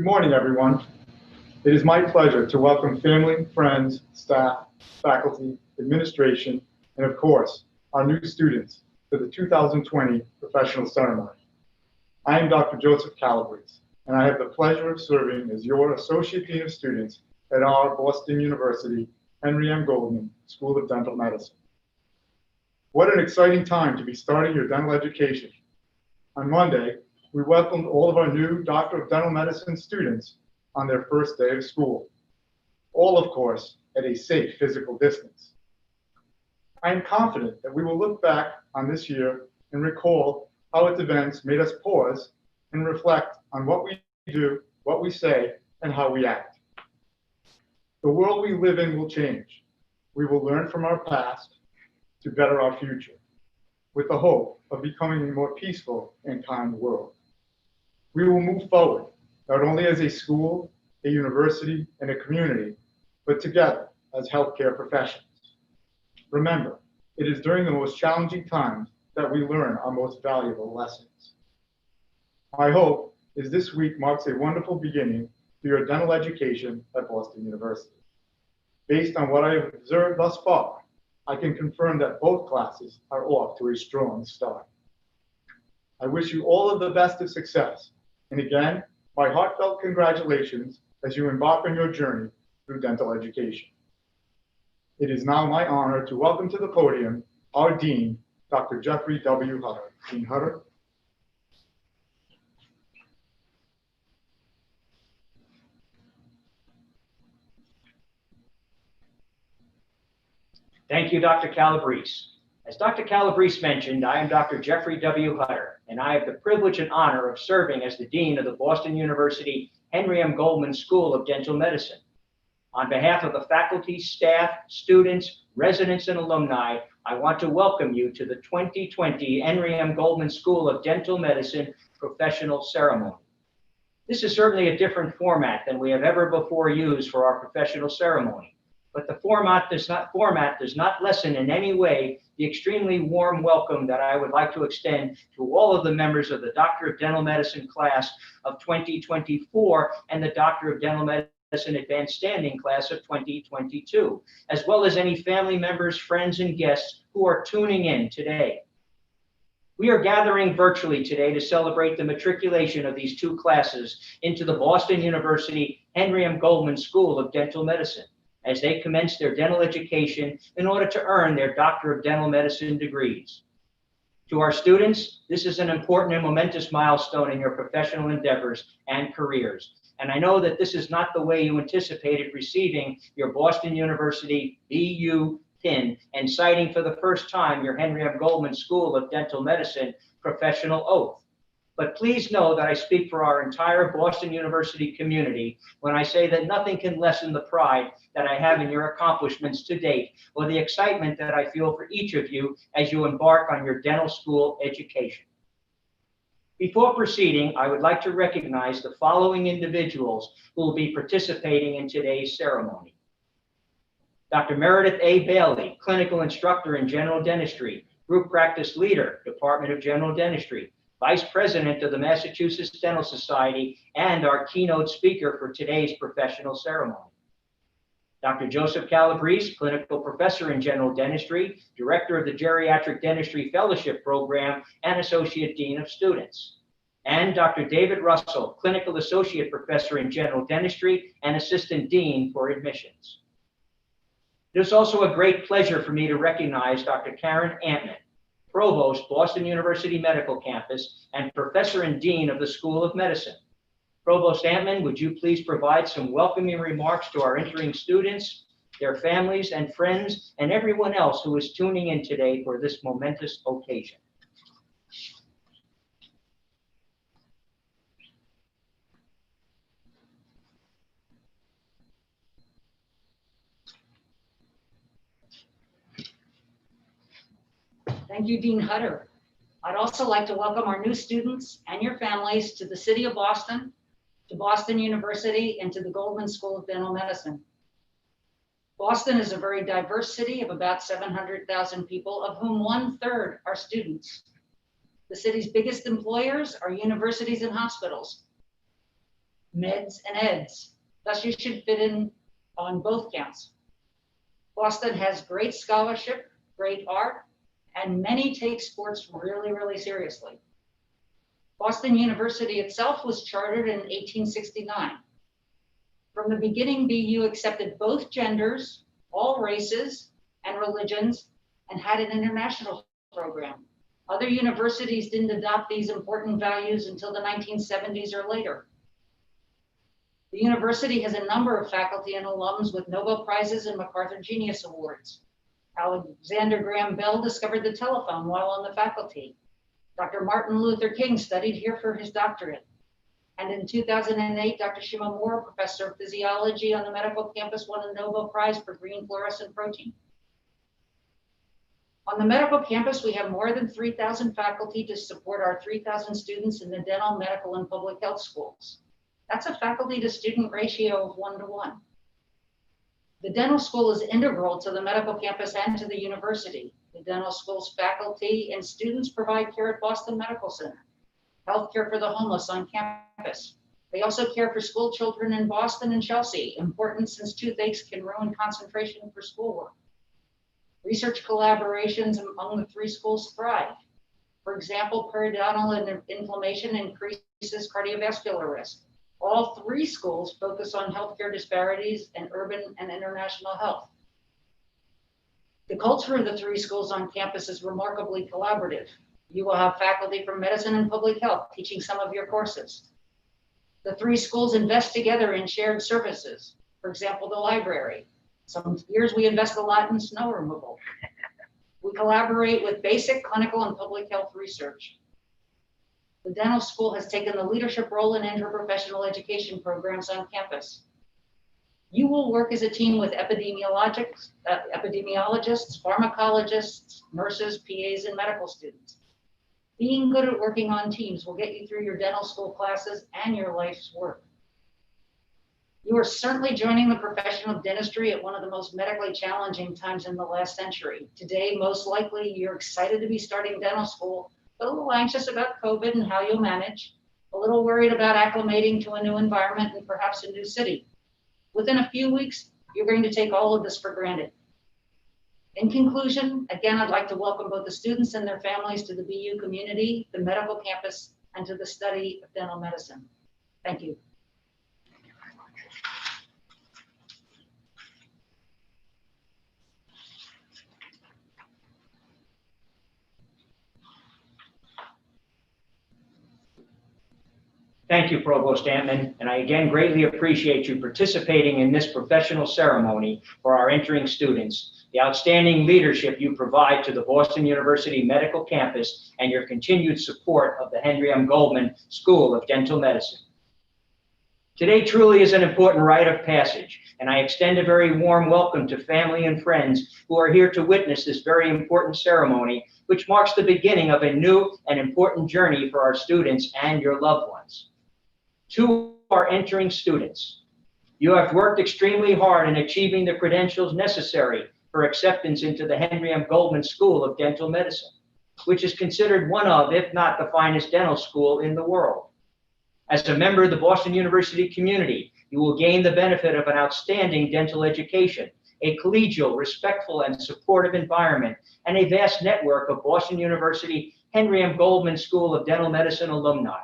Good morning, everyone. It is my pleasure to welcome family, friends, staff, faculty, administration, and of course, our new students to the 2020 professional ceremony. I am Dr. Joseph Calabrese, and I have the pleasure of serving as your Associate Dean of Students at our Boston University Henry M. Goldman School of Dental Medicine. What an exciting time to be starting your dental education. On Monday, we welcomed all of our new Doctor of Dental Medicine students on their first day of school, all of course at a safe physical distance. I am confident that we will look back on this year and recall how its events made us pause and reflect on what we do, what we say, and how we act. The world we live in will change. We will learn from our past to better our future, with the hope of becoming a more peaceful and kind world. We will move forward, not only as a school, a university, and a community, but together as healthcare professionals. Remember, it is during the most challenging times that we learn our most valuable lessons. My hope is this week marks a wonderful beginning to your dental education at Boston University. Based on what I have observed thus far, I can confirm that both classes are off to a strong start. I wish you all of the best of success. And again, my heartfelt congratulations as you embark on your journey through dental education. It is now my honor to welcome to the podium our Dean, Dr. Jeffrey W. Hutter. Dean Hutter. Thank you, Dr. Calabrese. As Dr. Calabrese mentioned, I am Dr. Jeffrey W. Hutter, and I have the privilege and honor of serving as the Dean of the Boston University Henry M. Goldman School of Dental Medicine. On behalf of the faculty, staff, students, residents, and alumni, I want to welcome you to the 2020 Henry M. Goldman School of Dental Medicine professional ceremony. This is certainly a different format than we have ever before used for our professional ceremony. But the format does not lessen in any way the extremely warm welcome that I would like to extend to all of the members of the Doctor of Dental Medicine class of 2024 and the Doctor of Dental Medicine Advanced Standing class of 2022, as well as any family members, friends, and guests who are tuning in today. We are gathering virtually today to celebrate the matriculation of these two classes into the Boston University Henry M. Goldman School of Dental Medicine, as they commence their dental education in order to earn their Doctor of Dental Medicine degrees. To our students, this is an important and momentous milestone in your professional endeavors and careers. And I know that this is not the way you anticipated receiving your Boston University BU pin and citing for the first time your Henry M. Goldman School of Dental Medicine professional oath. But please know that I speak for our entire Boston University community when I say that nothing can lessen the pride that I have in your accomplishments to date, or the excitement that I feel for each of you as you embark on your dental school education. Before proceeding, I would like to recognize the following individuals who will be participating in today's ceremony. Dr. Meredith A. Bailey, Clinical Instructor in General Dentistry, Group Practice Leader, Department of General Dentistry, Vice President of the Massachusetts Dental Society, and our keynote speaker for today's professional ceremony. Dr. Joseph Calabrese, Clinical Professor in General Dentistry, Director of the Geriatric Dentistry Fellowship Program, and Associate Dean of Students. And Dr. David Russell, Clinical Associate Professor in General Dentistry and Assistant Dean for Admissions. It is also a great pleasure for me to recognize Dr. Karen Antman, Provost, Boston University Medical Campus, and Professor and Dean of the School of Medicine. Provost Antman, would you please provide some welcoming remarks to our entering students, their families and friends, and everyone else who is tuning in today for this momentous occasion? Thank you, Dean Hutter. I'd also like to welcome our new students and your families to the City of Boston, to Boston University, and to the Goldman School of Dental Medicine. Boston is a very diverse city of about 700,000 people, of whom 1/3 are students. The city's biggest employers are universities and hospitals. meds, and eds. Thus, you should fit in on both counts. Boston has great scholarship, great art, and many take sports really, really seriously. Boston University itself was chartered in 1869. From the beginning, BU accepted both genders, all races and religions, and had an international program. Other universities didn't adopt these important values until the 1970s or later. The university has a number of faculty and alums with Nobel Prizes and MacArthur Genius Awards. Alexander Graham Bell discovered the telephone while on the faculty. Dr. Martin Luther King studied here for his doctorate. And in 2008, Dr. Shimamura, professor of physiology on the medical campus, won a Nobel Prize for green fluorescent protein. On the medical campus, we have more than 3,000 faculty to support our 3,000 students in the dental, medical, and public health schools. That's a faculty to student ratio of 1:1. The dental school is integral to the medical campus and to the university. The dental school's faculty and students provide care at Boston Medical Center, healthcare for the homeless on campus. They also care for school children in Boston and Chelsea, important since toothaches can ruin concentration for schoolwork. Research collaborations among the three schools thrive. For example, periodontal inflammation increases cardiovascular risk. All three schools focus on healthcare disparities and urban and international health. The culture of the three schools on campus is remarkably collaborative. You will have faculty from medicine and public health teaching some of your courses. The three schools invest together in shared services. For example, the library. Some years we invest a lot in snow removal. We collaborate with basic clinical and public health research. The dental school has taken the leadership role in interprofessional education programs on campus. You will work as a team with epidemiologists, pharmacologists, nurses, PAs, and medical students. Being good at working on teams will get you through your dental school classes and your life's work. You are certainly joining the profession of dentistry at one of the most medically challenging times in the last century. Today, most likely, you're excited to be starting dental school, but a little anxious about COVID and how you'll manage, a little worried about acclimating to a new environment and perhaps a new city. Within a few weeks, you're going to take all of this for granted. In conclusion, again, I'd like to welcome both the students and their families to the BU community, the medical campus, and to the study of dental medicine. Thank you. Thank you, Provost Antman, and I again greatly appreciate you participating in this professional ceremony for our entering students, the outstanding leadership you provide to the Boston University Medical Campus, and your continued support of the Henry M. Goldman School of Dental Medicine. Today truly is an important rite of passage, and I extend a very warm welcome to family and friends who are here to witness this very important ceremony, which marks the beginning of a new and important journey for our students and your loved ones. To our entering students, you have worked extremely hard in achieving the credentials necessary for acceptance into the Henry M. Goldman School of Dental Medicine, which is considered one of, if not the finest dental school in the world. As a member of the Boston University community, you will gain the benefit of an outstanding dental education, a collegial, respectful, and supportive environment, and a vast network of Boston University Henry M. Goldman School of Dental Medicine alumni.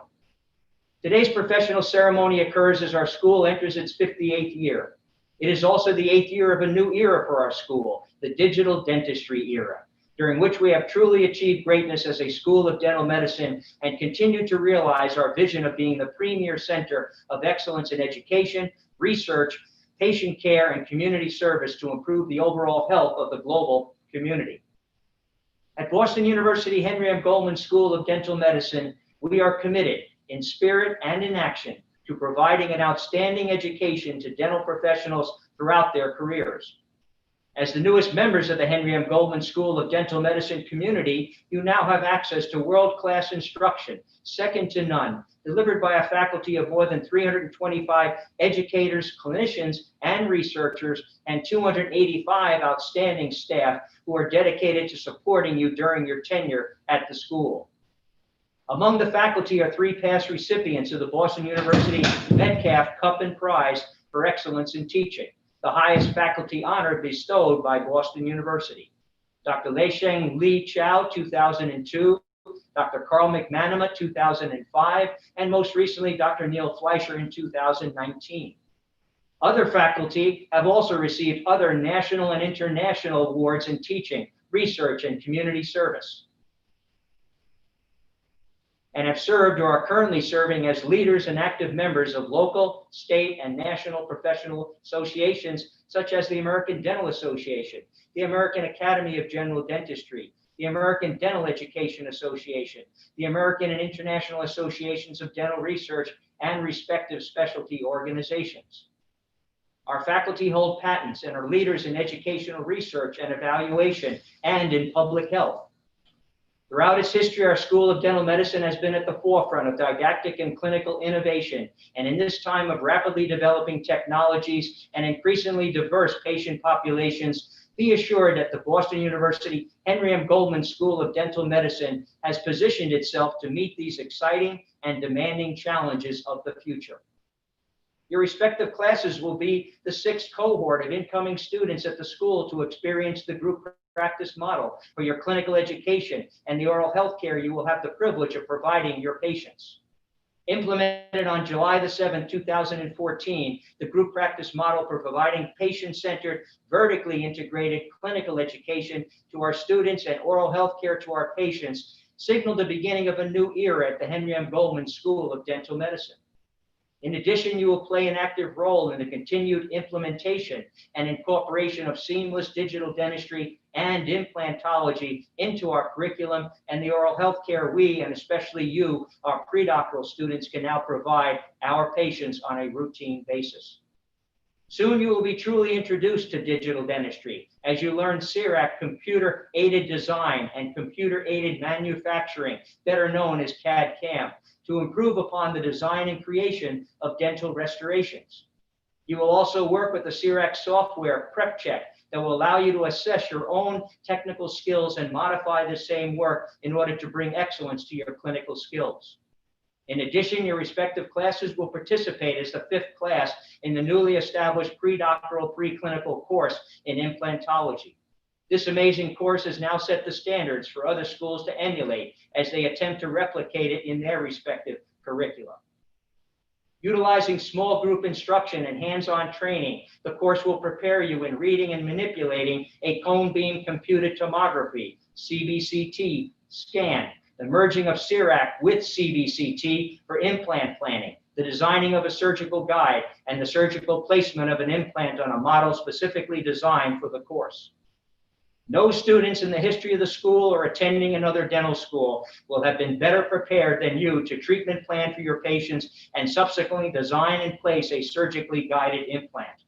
Today's professional ceremony occurs as our school enters its 58th year. It is also the 8th year of a new era for our school, the digital dentistry era, during which we have truly achieved greatness as a school of dental medicine and continue to realize our vision of being the premier center of excellence in education, research, patient care, and community service to improve the overall health of the global community. At Boston University Henry M. Goldman School of Dental Medicine, we are committed in spirit and in action to providing an outstanding education to dental professionals throughout their careers. As the newest members of the Henry M. Goldman School of Dental Medicine community, you now have access to world-class instruction, second to none, delivered by a faculty of more than 325 educators, clinicians, and researchers, and 285 outstanding staff who are dedicated to supporting you during your tenure at the school. Among the faculty are 3 past recipients of the Boston University Metcalf Cup and Prize for Excellence in Teaching, the highest faculty honor bestowed by Boston University. Dr. Lei-Sheng Li Chow, 2002, Dr. Carl McManama, 2005, and most recently, Dr. Neil Fleischer in 2019. Other faculty have also received other national and international awards in teaching, research, and community service, and have served or are currently serving as leaders and active members of local, state, and national professional associations such as the American Dental Association, the American Academy of General Dentistry, the American Dental Education Association, the American and International Associations of Dental Research, and respective specialty organizations. Our faculty hold patents and are leaders in educational research and evaluation and in public health. Throughout its history, our School of Dental Medicine has been at the forefront of didactic and clinical innovation. And in this time of rapidly developing technologies and increasingly diverse patient populations, be assured that the Boston University Henry M. Goldman School of Dental Medicine has positioned itself to meet these exciting and demanding challenges of the future. Your respective classes will be the 6th cohort of incoming students at the school to experience the group practice model for your clinical education and the oral health care you will have the privilege of providing your patients. Implemented on July the 7th, 2014, the group practice model for providing patient-centered, vertically integrated clinical education to our students and oral health care to our patients signaled the beginning of a new era at the Henry M. Goldman School of Dental Medicine. In addition, you will play an active role in the continued implementation and incorporation of seamless digital dentistry and implantology into our curriculum and the oral health care we, and especially you, our predoctoral students, can now provide our patients on a routine basis. Soon you will be truly introduced to digital dentistry as you learn CIRAC computer-aided design and computer-aided manufacturing, better known as CAD/CAM, to improve upon the design and creation of dental restorations. You will also work with the CIRAC software PrepCheck that will allow you to assess your own technical skills and modify the same work in order to bring excellence to your clinical skills. In addition, your respective classes will participate as the 5th class in the newly established predoctoral preclinical course in implantology. This amazing course has now set the standards for other schools to emulate as they attempt to replicate it in their respective curricula. Utilizing small group instruction and hands-on training, the course will prepare you in reading and manipulating a cone beam computed tomography, CBCT, scan, the merging of CIRAC with CBCT for implant planning, the designing of a surgical guide, and the surgical placement of an implant on a model specifically designed for the course. No students in the history of the school or attending another dental school will have been better prepared than you to treatment plan for your patients and subsequently design and place a surgically guided implant.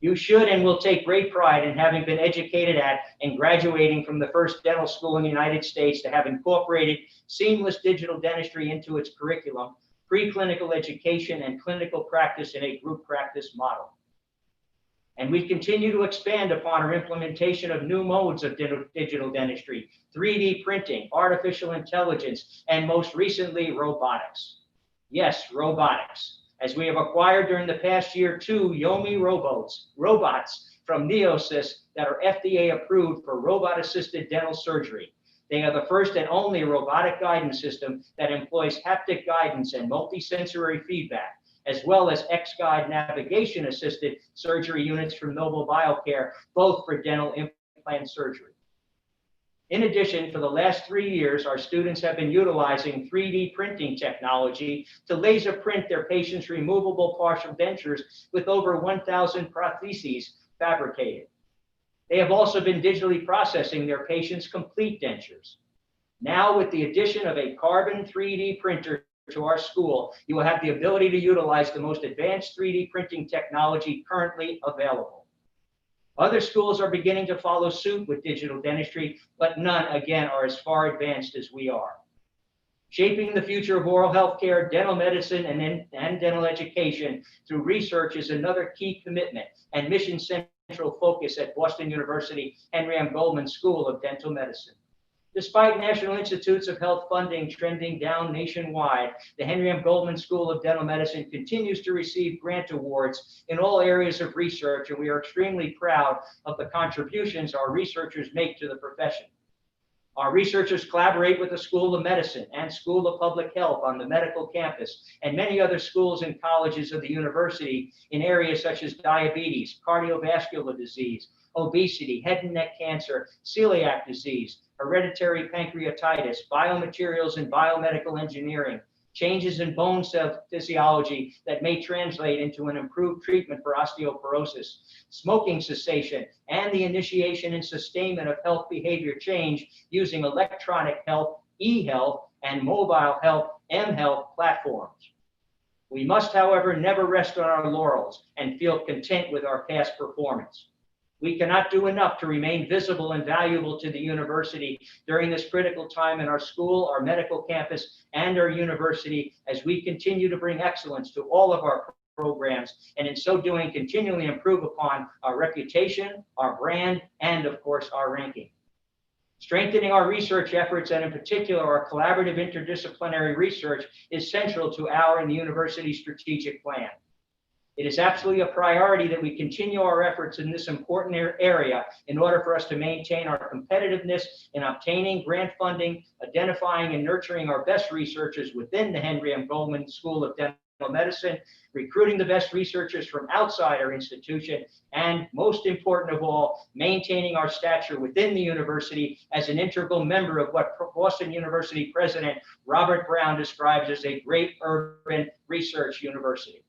You should and will take great pride in having been educated at and graduating from the first dental school in the United States to have incorporated seamless digital dentistry into its curriculum, preclinical education, and clinical practice in a group practice model. And we continue to expand upon our implementation of new modes of digital dentistry, 3D printing, artificial intelligence, and most recently, robotics. Yes, robotics, as we have acquired during the past year 2 Yomi robots from Neosys that are FDA approved for robot-assisted dental surgery. They are the first and only robotic guidance system that employs haptic guidance and multisensory feedback, as well as X-Guide navigation-assisted surgery units from Noble Biocare, both for dental implant surgery. In addition, for the last 3 years, our students have been utilizing 3D printing technology to laser print their patients' removable partial dentures with over 1,000 prostheses fabricated. They have also been digitally processing their patients' complete dentures. Now, with the addition of a carbon 3D printer to our school, you will have the ability to utilize the most advanced 3D printing technology currently available. Other schools are beginning to follow suit with digital dentistry, but none, again, are as far advanced as we are. Shaping the future of oral health care, dental medicine, and dental education through research is another key commitment and mission central focus at Boston University Henry M. Goldman School of Dental Medicine. Despite National Institutes of Health funding trending down nationwide, the Henry M. Goldman School of Dental Medicine continues to receive grant awards in all areas of research, and we are extremely proud of the contributions our researchers make to the profession. Our researchers collaborate with the School of Medicine and School of Public Health on the medical campus and many other schools and colleges of the university in areas such as diabetes, cardiovascular disease, obesity, head and neck cancer, celiac disease, hereditary pancreatitis, biomaterials and biomedical engineering, changes in bone cell physiology that may translate into an improved treatment for osteoporosis, smoking cessation, and the initiation and sustainment of health behavior change using electronic health, e-health, and mobile health, m-health platforms. We must, however, never rest on our laurels and feel content with our past performance. We cannot do enough to remain visible and valuable to the university during this critical time in our school, our medical campus, and our university as we continue to bring excellence to all of our programs, and in so doing, continually improve upon our reputation, our brand, and of course, our ranking. Strengthening our research efforts, and in particular, our collaborative interdisciplinary research, is central to our and the university's strategic plan. It is absolutely a priority that we continue our efforts in this important area in order for us to maintain our competitiveness in obtaining grant funding, identifying and nurturing our best researchers within the Henry M. Goldman School of Dental Medicine, recruiting the best researchers from outside our institution, and most important of all, maintaining our stature within the university as an integral member of what Boston University President Robert Brown describes as a great urban research university.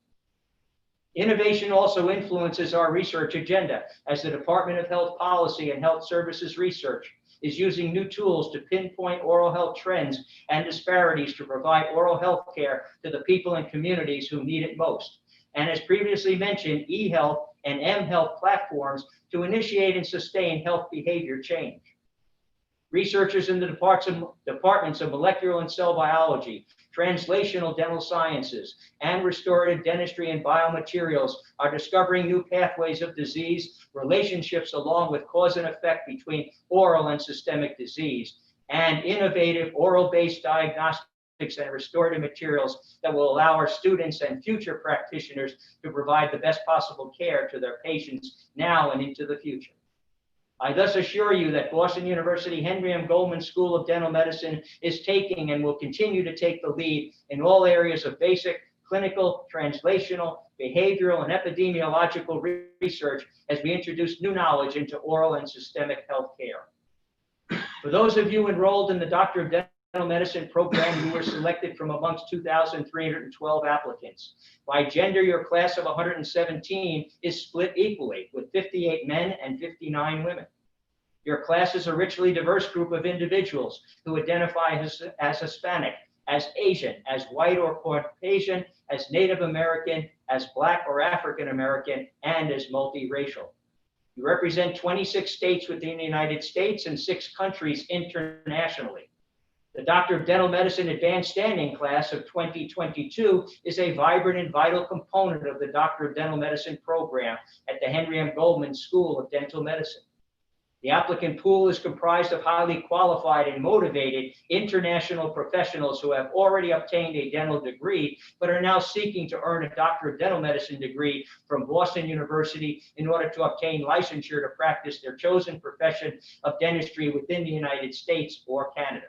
Innovation also influences our research agenda, as the Department of Health Policy and Health Services Research is using new tools to pinpoint oral health trends and disparities to provide oral health care to the people and communities who need it most. And as previously mentioned, e-health and m-health platforms to initiate and sustain health behavior change. Researchers in the departments of molecular and cell biology, translational dental sciences, and restorative dentistry and biomaterials are discovering new pathways of disease, relationships along with cause and effect between oral and systemic disease, and innovative oral-based diagnostics and restorative materials that will allow our students and future practitioners to provide the best possible care to their patients now and into the future. I thus assure you that Boston University Henry M. Goldman School of Dental Medicine is taking and will continue to take the lead in all areas of basic, clinical, translational, behavioral, and epidemiological research as we introduce new knowledge into oral and systemic health care. For those of you enrolled in the Doctor of Dental Medicine program, you were selected from amongst 2,312 applicants. By gender, your class of 117 is split equally, with 58 men and 59 women. Your class is a richly diverse group of individuals who identify as Hispanic, as Asian, as white or Caucasian, as Native American, as Black or African American, and as multiracial. You represent 26 states within the United States and 6 countries internationally. The Doctor of Dental Medicine Advanced Standing class of 2022 is a vibrant and vital component of the Doctor of Dental Medicine program at the Henry M. Goldman School of Dental Medicine. The applicant pool is comprised of highly qualified and motivated international professionals who have already obtained a dental degree, but are now seeking to earn a Doctor of Dental Medicine degree from Boston University in order to obtain licensure to practice their chosen profession of dentistry within the United States or Canada.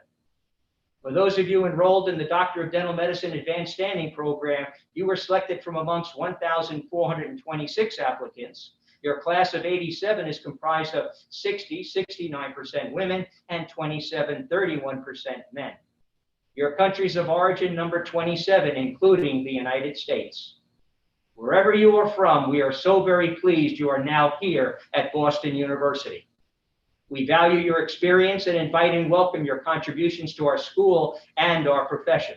For those of you enrolled in the Doctor of Dental Medicine Advanced Standing program, you were selected from amongst 1,426 applicants. Your class of 87 is comprised of 69% women, and 31% men. Your countries of origin number 27, including the United States. Wherever you are from, we are so very pleased you are now here at Boston University. We value your experience and invite and welcome your contributions to our school and our profession.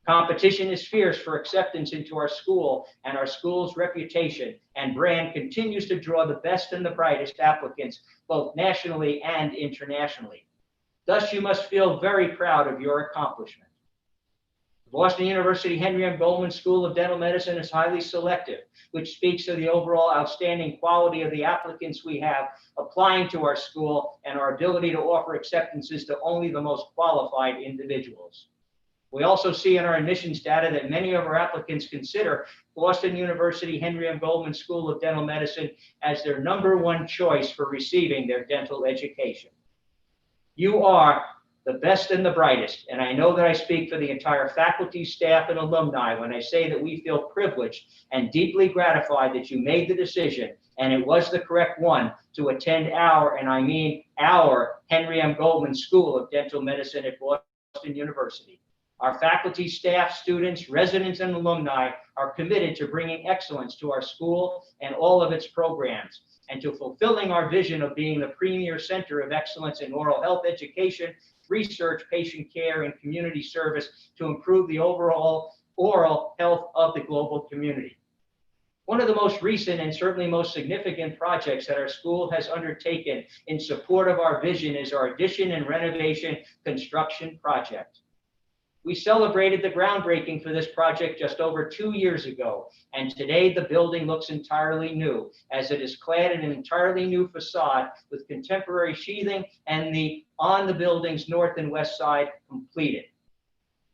Competition is fierce for acceptance into our school, and our school's reputation and brand continues to draw the best and the brightest applicants, both nationally and internationally. Thus, you must feel very proud of your accomplishment. Boston University Henry M. Goldman School of Dental Medicine is highly selective, which speaks to the overall outstanding quality of the applicants we have applying to our school and our ability to offer acceptances to only the most qualified individuals. We also see in our admissions data that many of our applicants consider Boston University Henry M. Goldman School of Dental Medicine as their #1 choice for receiving their dental education. You are the best and the brightest, and I know that I speak for the entire faculty, staff, and alumni when I say that we feel privileged and deeply gratified that you made the decision, and it was the correct one, to attend our, and I mean our, Henry M. Goldman School of Dental Medicine at Boston University. Our faculty, staff, students, residents, and alumni are committed to bringing excellence to our school and all of its programs, and to fulfilling our vision of being the premier center of excellence in oral health education, research, patient care, and community service to improve the overall oral health of the global community. One of the most recent and certainly most significant projects that our school has undertaken in support of our vision is our addition and renovation construction project. We celebrated the groundbreaking for this project just over 2 years ago, and today the building looks entirely new, as it is clad in an entirely new facade with contemporary sheathing and on the building's north and west side completed.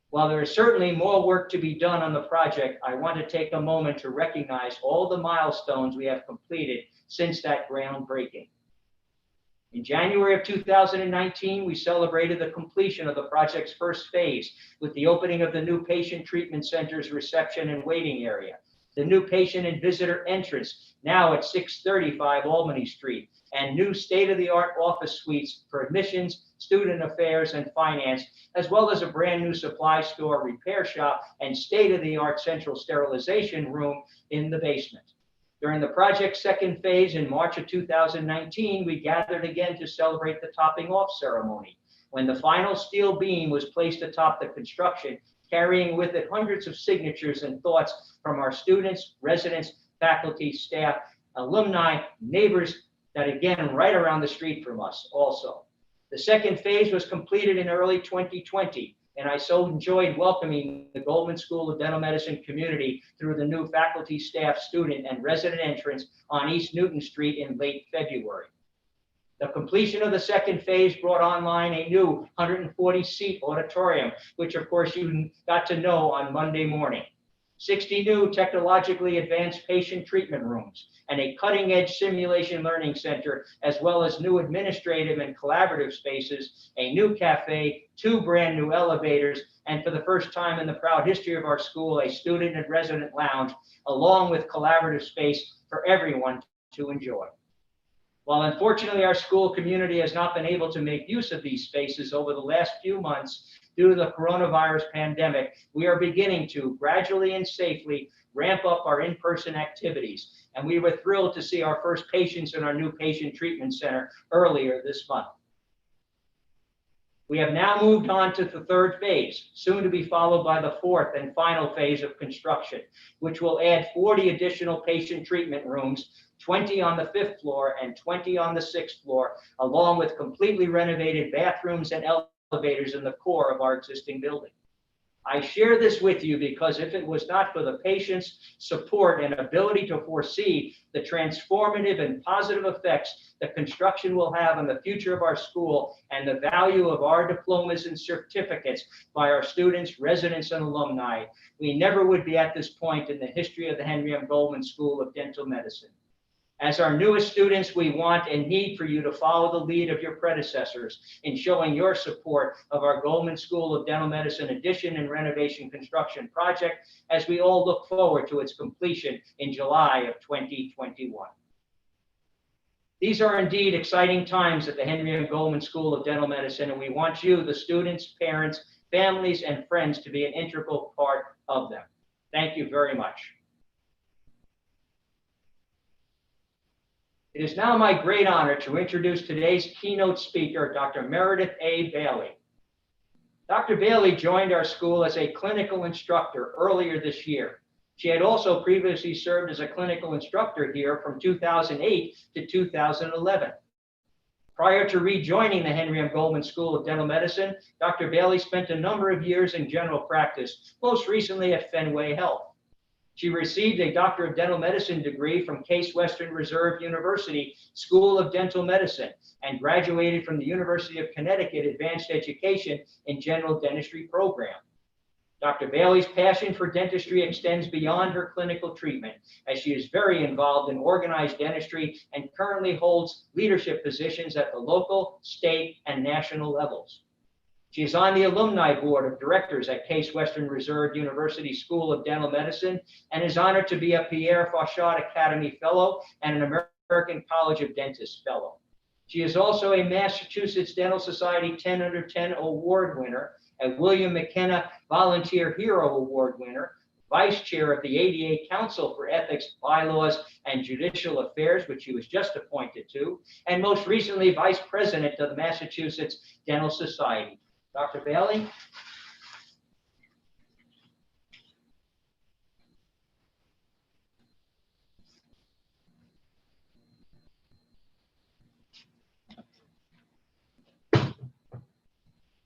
While there is certainly more work to be done on the project, I want to take a moment to recognize all the milestones we have completed since that groundbreaking. In January of 2019, we celebrated the completion of the project's first phase with the opening of the new Patient Treatment Center's reception and waiting area, the new patient and visitor entrance, now at 635 Albany Street, and new state-of-the-art office suites for admissions, student affairs, and finance, as well as a brand new supply store, repair shop, and state-of-the-art central sterilization room in the basement. During the project's second phase in March of 2019, we gathered again to celebrate the topping off ceremony, when the final steel beam was placed atop the construction, carrying with it hundreds of signatures and thoughts from our students, residents, faculty, staff, alumni, neighbors that again right around the street from us also. The second phase was completed in early 2020. And I so enjoyed welcoming the Goldman School of Dental Medicine community through the new faculty, staff, student, and resident entrance on East Newton Street in late February. The completion of the second phase brought online a new 140-seat auditorium, which of course you got to know on Monday morning. 60 new technologically advanced patient treatment rooms, and a cutting-edge simulation learning center, as well as new administrative and collaborative spaces, a new cafe, 2 brand new elevators, and for the first time in the proud history of our school, a student and resident lounge, along with collaborative space for everyone to enjoy. While unfortunately our school community has not been able to make use of these spaces over the last few months due to the coronavirus pandemic, we are beginning to gradually and safely ramp up our in-person activities. And we were thrilled to see our first patients in our new patient treatment center earlier this month. We have now moved on to the third phase, soon to be followed by the fourth and final phase of construction, which will add 40 additional patient treatment rooms, 20 on the 5th floor and 20 on the 6th floor, along with completely renovated bathrooms and elevators in the core of our existing building. I share this with you because if it was not for the patients' support and ability to foresee the transformative and positive effects that construction will have on the future of our school and the value of our diplomas and certificates by our students, residents, and alumni, we never would be at this point in the history of the Henry M. Goldman School of Dental Medicine. As our newest students, we want and need for you to follow the lead of your predecessors in showing your support of our Goldman School of Dental Medicine addition and renovation construction project as we all look forward to its completion in July of 2021. These are indeed exciting times at the Henry M. Goldman School of Dental Medicine, and we want you, the students, parents, families, and friends to be an integral part of them. Thank you very much. It is now my great honor to introduce today's keynote speaker, Dr. Meredith A. Bailey. Dr. Bailey joined our school as a clinical instructor earlier this year. She had also previously served as a clinical instructor here from 2008 to 2011. Prior to rejoining the Henry M. Goldman School of Dental Medicine, Dr. Bailey spent a number of years in general practice, most recently at Fenway Health. She received a Doctor of Dental Medicine degree from Case Western Reserve University School of Dental Medicine and graduated from the University of Connecticut Advanced Education in General Dentistry program. Dr. Bailey's passion for dentistry extends beyond her clinical treatment, as she is very involved in organized dentistry and currently holds leadership positions at the local, state, and national levels. She is on the alumni board of directors at Case Western Reserve University School of Dental Medicine and is honored to be a Pierre Fauchard Academy Fellow and an American College of Dentists Fellow. She is also a Massachusetts Dental Society 10 Under 10 Award winner, a William McKenna Volunteer Hero Award winner, Vice Chair of the ADA Council for Ethics, Bylaws, and Judicial Affairs, which she was just appointed to, and most recently, Vice President of the Massachusetts Dental Society. Dr. Bailey.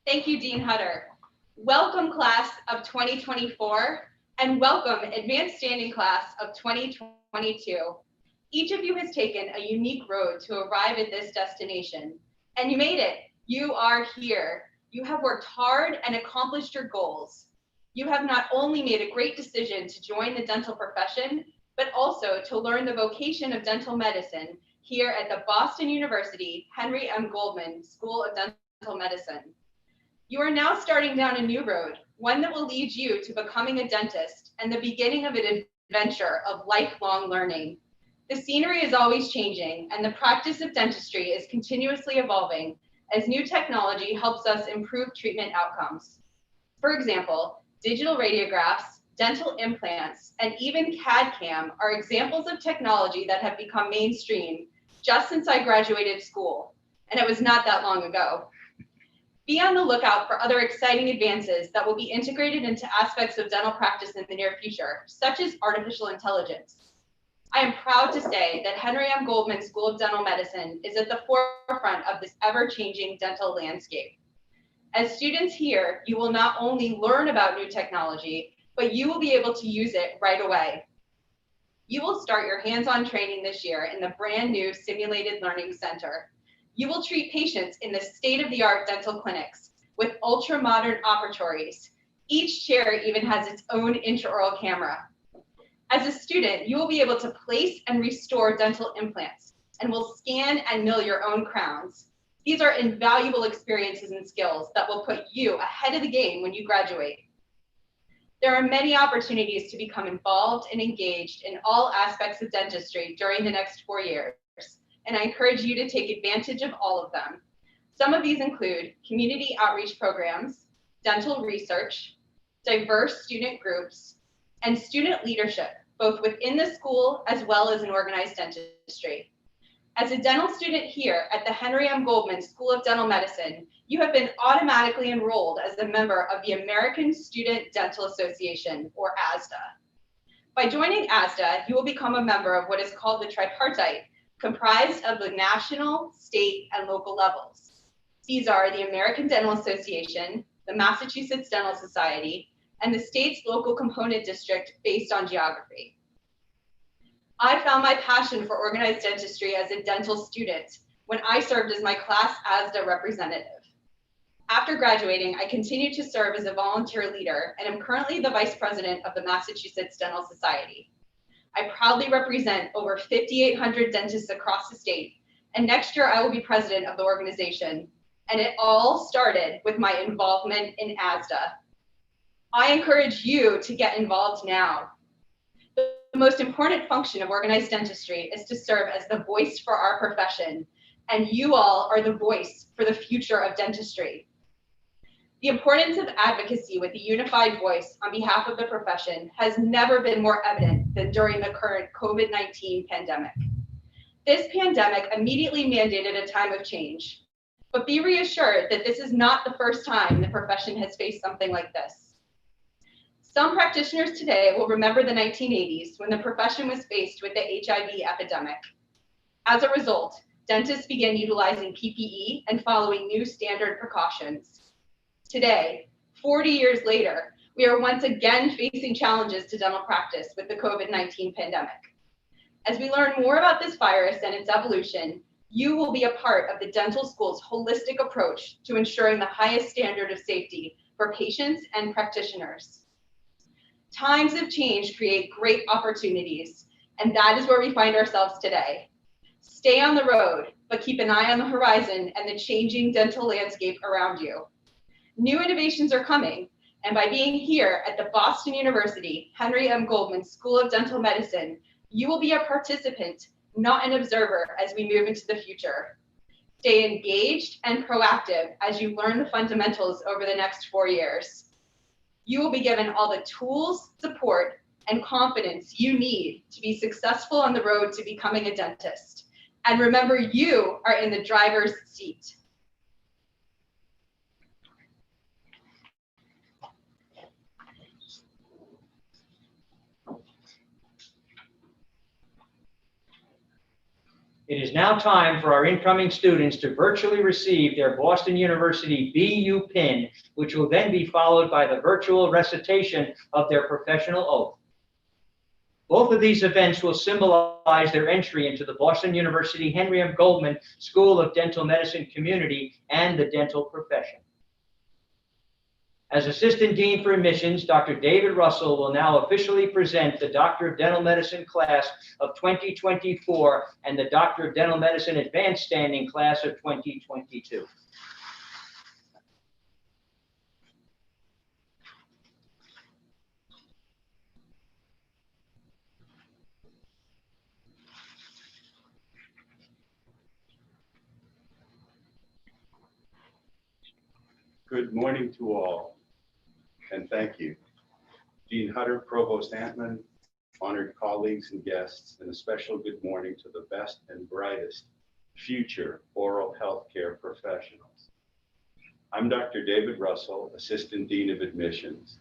Thank you, Dean Hutter. Welcome, class of 2024, and welcome, advanced standing class of 2022. Each of you has taken a unique road to arrive at this destination, and you made it. You are here. You have worked hard and accomplished your goals. You have not only made a great decision to join the dental profession, but also to learn the vocation of dental medicine here at the Boston University Henry M. Goldman School of Dental Medicine. You are now starting down a new road, one that will lead you to becoming a dentist and the beginning of an adventure of lifelong learning. The scenery is always changing, and the practice of dentistry is continuously evolving as new technology helps us improve treatment outcomes. For example, digital radiographs, dental implants, and even CAD/CAM are examples of technology that have become mainstream just since I graduated school, and it was not that long ago. Be on the lookout for other exciting advances that will be integrated into aspects of dental practice in the near future, such as artificial intelligence. I am proud to say that Henry M. Goldman School of Dental Medicine is at the forefront of this ever-changing dental landscape. As students here, you will not only learn about new technology, but you will be able to use it right away. You will start your hands-on training this year in the brand new Simulated Learning Center. You will treat patients in the state-of-the-art dental clinics with ultra-modern operatories. Each chair even has its own intraoral camera. As a student, you will be able to place and restore dental implants and will scan and mill your own crowns. These are invaluable experiences and skills that will put you ahead of the game when you graduate. There are many opportunities to become involved and engaged in all aspects of dentistry during the next 4 years, and I encourage you to take advantage of all of them. Some of these include community outreach programs, dental research, diverse student groups, and student leadership, both within the school as well as in organized dentistry. As a dental student here at the Henry M. Goldman School of Dental Medicine, you have been automatically enrolled as a member of the American Student Dental Association, or ASDA. By joining ASDA, you will become a member of what is called the tripartite, comprised of the national, state, and local levels. These are the American Dental Association, the Massachusetts Dental Society, and the state's local component district based on geography. I found my passion for organized dentistry as a dental student when I served as my class ASDA representative. After graduating, I continued to serve as a volunteer leader and am currently the vice president of the Massachusetts Dental Society. I proudly represent over 5,800 dentists across the state, and next year I will be president of the organization. And it all started with my involvement in ASDA. I encourage you to get involved now. The most important function of organized dentistry is to serve as the voice for our profession, and you all are the voice for the future of dentistry. The importance of advocacy with a unified voice on behalf of the profession has never been more evident than during the current COVID-19 pandemic. This pandemic immediately mandated a time of change, but be reassured that this is not the first time the profession has faced something like this. Some practitioners today will remember the 1980s when the profession was faced with the HIV epidemic. As a result, dentists began utilizing PPE and following new standard precautions. Today, 40 years later, we are once again facing challenges to dental practice with the COVID-19 pandemic. As we learn more about this virus and its evolution, you will be a part of the dental school's holistic approach to ensuring the highest standard of safety for patients and practitioners. Times of change create great opportunities, and that is where we find ourselves today. Stay on the road, but keep an eye on the horizon and the changing dental landscape around you. New innovations are coming, and by being here at the Boston University Henry M. Goldman School of Dental Medicine, you will be a participant, not an observer, as we move into the future. Stay engaged and proactive as you learn the fundamentals over the next 4 years. You will be given all the tools, support, and confidence you need to be successful on the road to becoming a dentist. And remember, you are in the driver's seat. It is now time for our incoming students to virtually receive their Boston University BU pin, which will then be followed by the virtual recitation of their professional oath. Both of these events will symbolize their entry into the Boston University Henry M. Goldman School of Dental Medicine community and the dental profession. As Assistant Dean for Admissions, Dr. David Russell will now officially present the Doctor of Dental Medicine class of 2024 and the Doctor of Dental Medicine Advanced Standing class of 2022. Good morning to all, and thank you. Dean Hutter, Provost Antman, honored colleagues and guests, and a special good morning to the best and brightest future oral healthcare professionals. I'm Dr. David Russell, Assistant Dean of Admissions,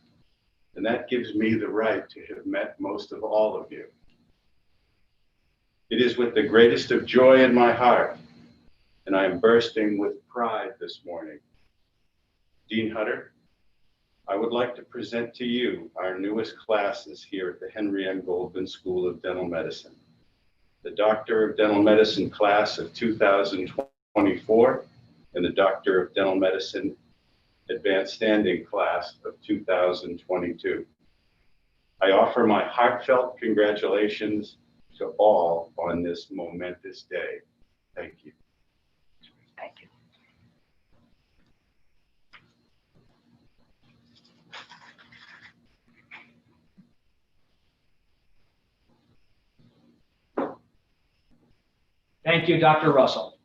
and that gives me the right to have met most of all of you. It is with the greatest of joy in my heart, and I am bursting with pride this morning. Dean Hutter, I would like to present to you our newest classes here at the Henry M. Goldman School of Dental Medicine, the Doctor of Dental Medicine class of 2024 and the Doctor of Dental Medicine Advanced Standing class of 2022. I offer my heartfelt congratulations to all on this momentous day. Thank you. Thank you. Thank you, Dr. Russell.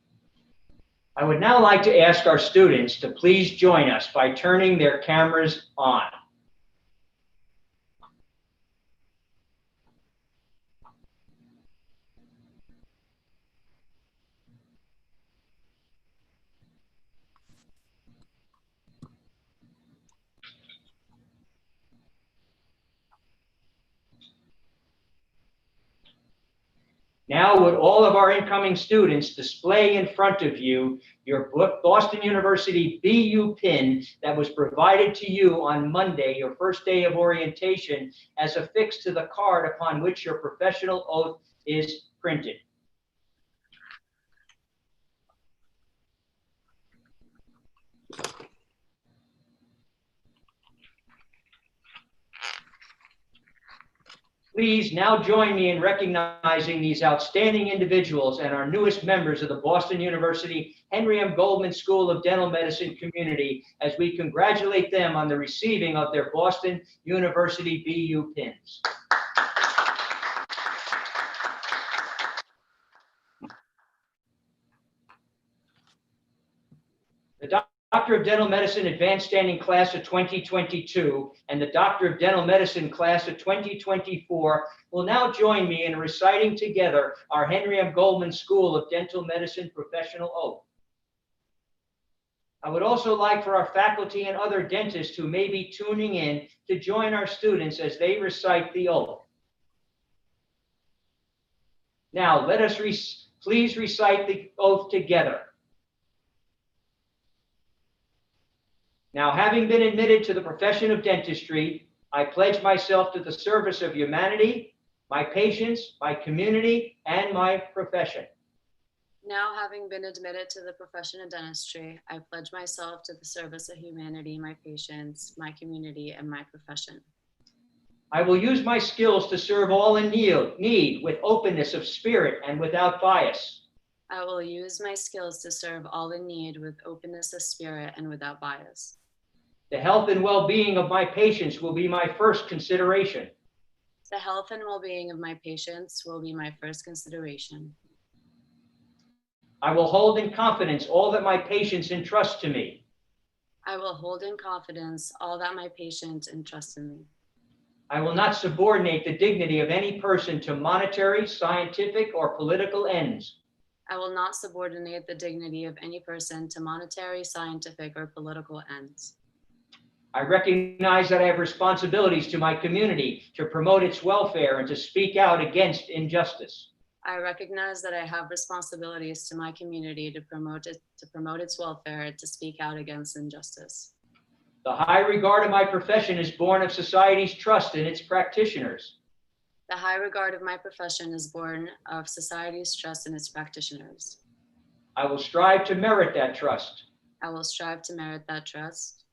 I would now like to ask our students to please join us by turning their cameras on. Now, would all of our incoming students display in front of you your Boston University BU pin that was provided to you on Monday, your first day of orientation, as affixed to the card upon which your professional oath is printed. Please now join me in recognizing these outstanding individuals and our newest members of the Boston University Henry M. Goldman School of Dental Medicine community as we congratulate them on the receiving of their Boston University BU pins. The Doctor of Dental Medicine Advanced Standing class of 2022 and the Doctor of Dental Medicine class of 2024 will now join me in reciting together our Henry M. Goldman School of Dental Medicine professional oath. I would also like for our faculty and other dentists who may be tuning in to join our students as they recite the oath. Now, let us Please recite the oath together. Now, having been admitted to the profession of dentistry, I pledge myself to the service of humanity, my patients, my community, and my profession. Now, having been admitted to the profession of dentistry, I pledge myself to the service of humanity, my patients, my community, and my profession. I will use my skills to serve all in need with openness of spirit and without bias. I will use my skills to serve all in need with openness of spirit and without bias. The health and well-being of my patients will be my first consideration. The health and well-being of my patients will be my first consideration. I will hold in confidence all that my patients entrust to me. I will hold in confidence all that my patient entrusts in me. I will not subordinate the dignity of any person to monetary, scientific, or political ends. I will not subordinate the dignity of any person to monetary, scientific, or political ends. I recognize that I have responsibilities to my community to promote its welfare and to speak out against injustice. I recognize that I have responsibilities to my community to promote its welfare and to speak out against injustice. The high regard of my profession is born of society's trust in its practitioners. The high regard of my profession is born of society's trust in its practitioners. I will strive to merit that trust. I will strive to merit that trust.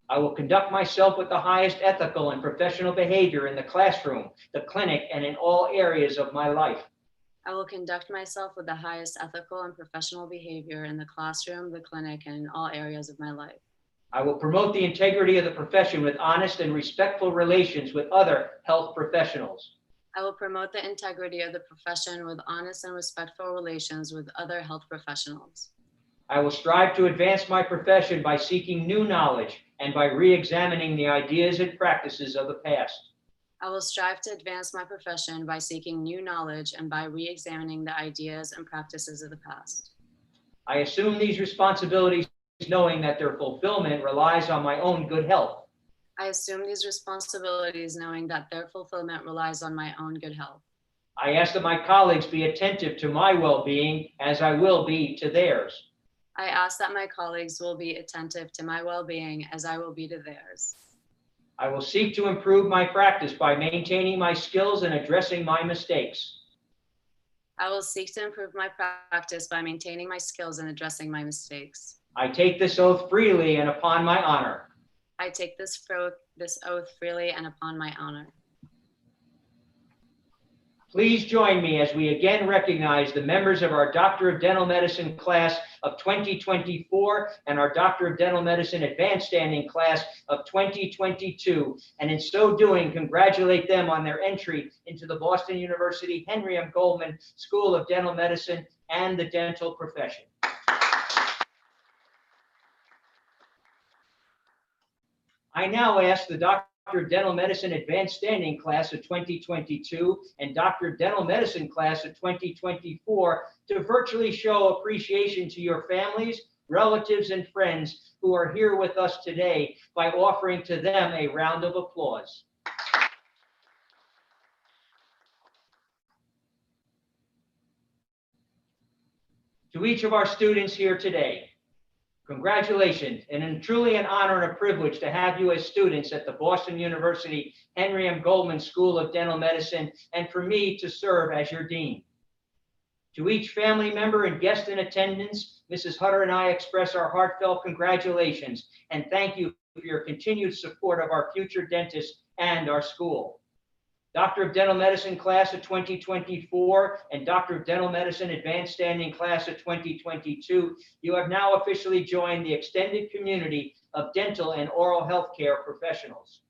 I will conduct myself with the highest ethical and professional behavior in the classroom, the clinic, and in all areas of my life. I will conduct myself with the highest ethical and professional behavior in the classroom, the clinic, and in all areas of my life. I will promote the integrity of the profession with honest and respectful relations with other health professionals. I will promote the integrity of the profession with honest and respectful relations with other health professionals. I will strive to advance my profession by seeking new knowledge and by re-examining the ideas and practices of the past. I will strive to advance my profession by seeking new knowledge and by re-examining the ideas and practices of the past. I assume these responsibilities knowing that their fulfillment relies on my own good health. I assume these responsibilities knowing that their fulfillment relies on my own good health. I ask that my colleagues be attentive to my well-being as I will be to theirs. I ask that my colleagues will be attentive to my well-being as I will be to theirs. I will seek to improve my practice by maintaining my skills and addressing my mistakes. I will seek to improve my practice by maintaining my skills and addressing my mistakes. I take this oath freely and upon my honor. I take this oath freely and upon my honor. Please join me as we again recognize the members of our Doctor of Dental Medicine class of 2024 and our Doctor of Dental Medicine Advanced Standing class of 2022, and in so doing, congratulate them on their entry into the Boston University Henry M. Goldman School of Dental Medicine and the dental profession. I now ask the Doctor of Dental Medicine Advanced Standing class of 2022 and Doctor of Dental Medicine class of 2024 to virtually show appreciation to your families, relatives, and friends who are here with us today by offering to them a round of applause. To each of our students here today, congratulations, and truly an honor and a privilege to have you as students at the Boston University Henry M. Goldman School of Dental Medicine, and for me to serve as your dean. To each family member and guest in attendance, Mrs. Hutter and I express our heartfelt congratulations and thank you for your continued support of our future dentists and our school. Doctor of Dental Medicine class of 2024 and Doctor of Dental Medicine Advanced Standing class of 2022, you have now officially joined the extended community of dental and oral health care professionals.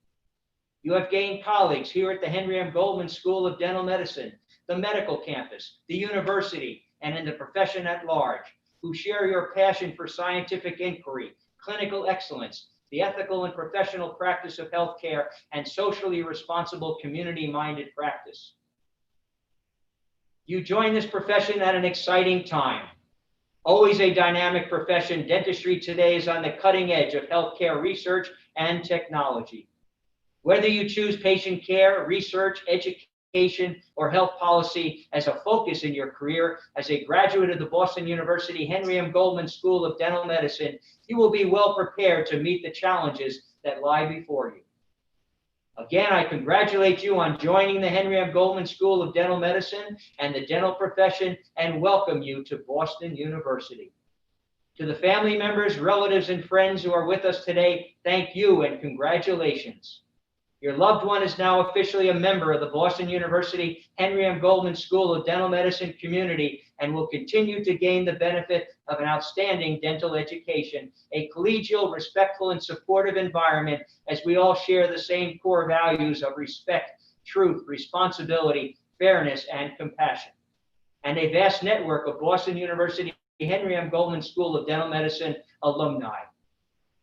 You have gained colleagues here at the Henry M. Goldman School of Dental Medicine, the medical campus, the university, and in the profession at large, who share your passion for scientific inquiry, clinical excellence, the ethical and professional practice of healthcare, and socially responsible community-minded practice. You join this profession at an exciting time. Always a dynamic profession, dentistry today is on the cutting edge of healthcare research and technology. Whether you choose patient care, research, education, education or health policy as a focus in your career as a graduate of the Boston University Henry M. Goldman School of Dental Medicine, you will be well prepared to meet the challenges that lie before you. Again, I congratulate you on joining the Henry M. Goldman School of Dental Medicine and the dental profession and welcome you to Boston University. To the family members, relatives, and friends who are with us today, thank you and congratulations. Your loved one is now officially a member of the Boston University Henry M. Goldman School of Dental Medicine community and will continue to gain the benefit of an outstanding dental education, a collegial, respectful, and supportive environment as we all share the same core values of respect, truth, responsibility, fairness, and compassion. And a vast network of Boston University Henry M. Goldman School of Dental Medicine alumni.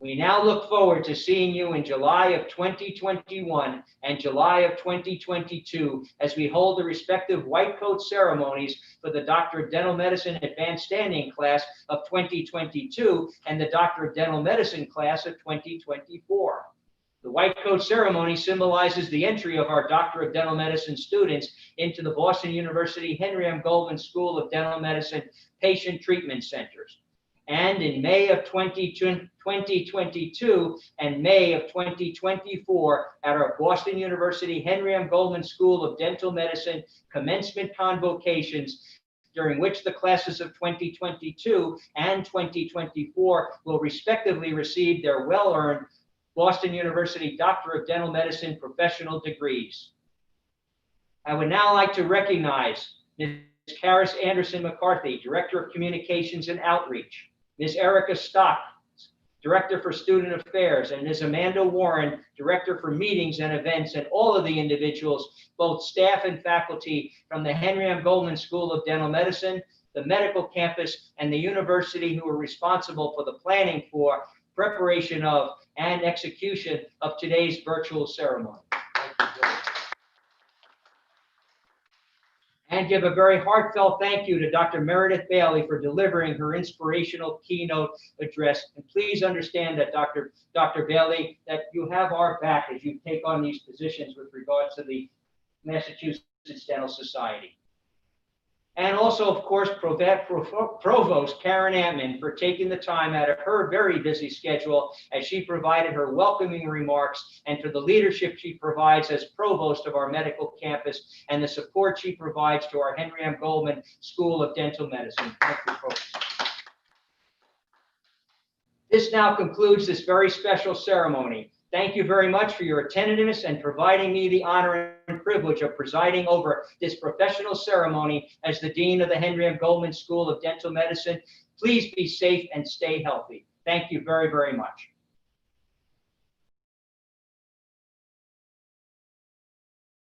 We now look forward to seeing you in July of 2021 and July of 2022 as we hold the respective white coat ceremonies for the Doctor of Dental Medicine Advanced Standing class of 2022 and the Doctor of Dental Medicine class of 2024. The white coat ceremony symbolizes the entry of our Doctor of Dental Medicine students into the Boston University Henry M. Goldman School of Dental Medicine patient treatment centers. And in May of 2022 and May of 2024 at our Boston University Henry M. Goldman School of Dental Medicine commencement convocations, during which the classes of 2022 and 2024 will respectively receive their well-earned Boston University Doctor of Dental Medicine professional degrees. I would now like to recognize Ms. Karis Anderson McCarthy, Director of Communications and Outreach, Ms. Erica Stock, Director for Student Affairs, and Ms. Amanda Warren, Director for Meetings and Events, and all of the individuals, both staff and faculty from the Henry M. Goldman School of Dental Medicine, the medical campus, and the university who are responsible for the planning for, preparation of, and execution of today's virtual ceremony. And give a very heartfelt thank you to Dr. Meredith Bailey for delivering her inspirational keynote address. And please understand that, Dr. Bailey, that you have our back as you take on these positions with regards to the Massachusetts Dental Society. And also, of course, Provost Karen Antman for taking the time out of her very busy schedule as she provided her welcoming remarks, and for the leadership she provides as provost of our medical campus and the support she provides to our Henry M. Goldman School of Dental Medicine. Thank you, folks. This now concludes this very special ceremony. Thank you very much for your attentiveness and providing me the honor and privilege of presiding over this professional ceremony as the Dean of the Henry M. Goldman School of Dental Medicine. Please be safe and stay healthy. Thank you very, very much.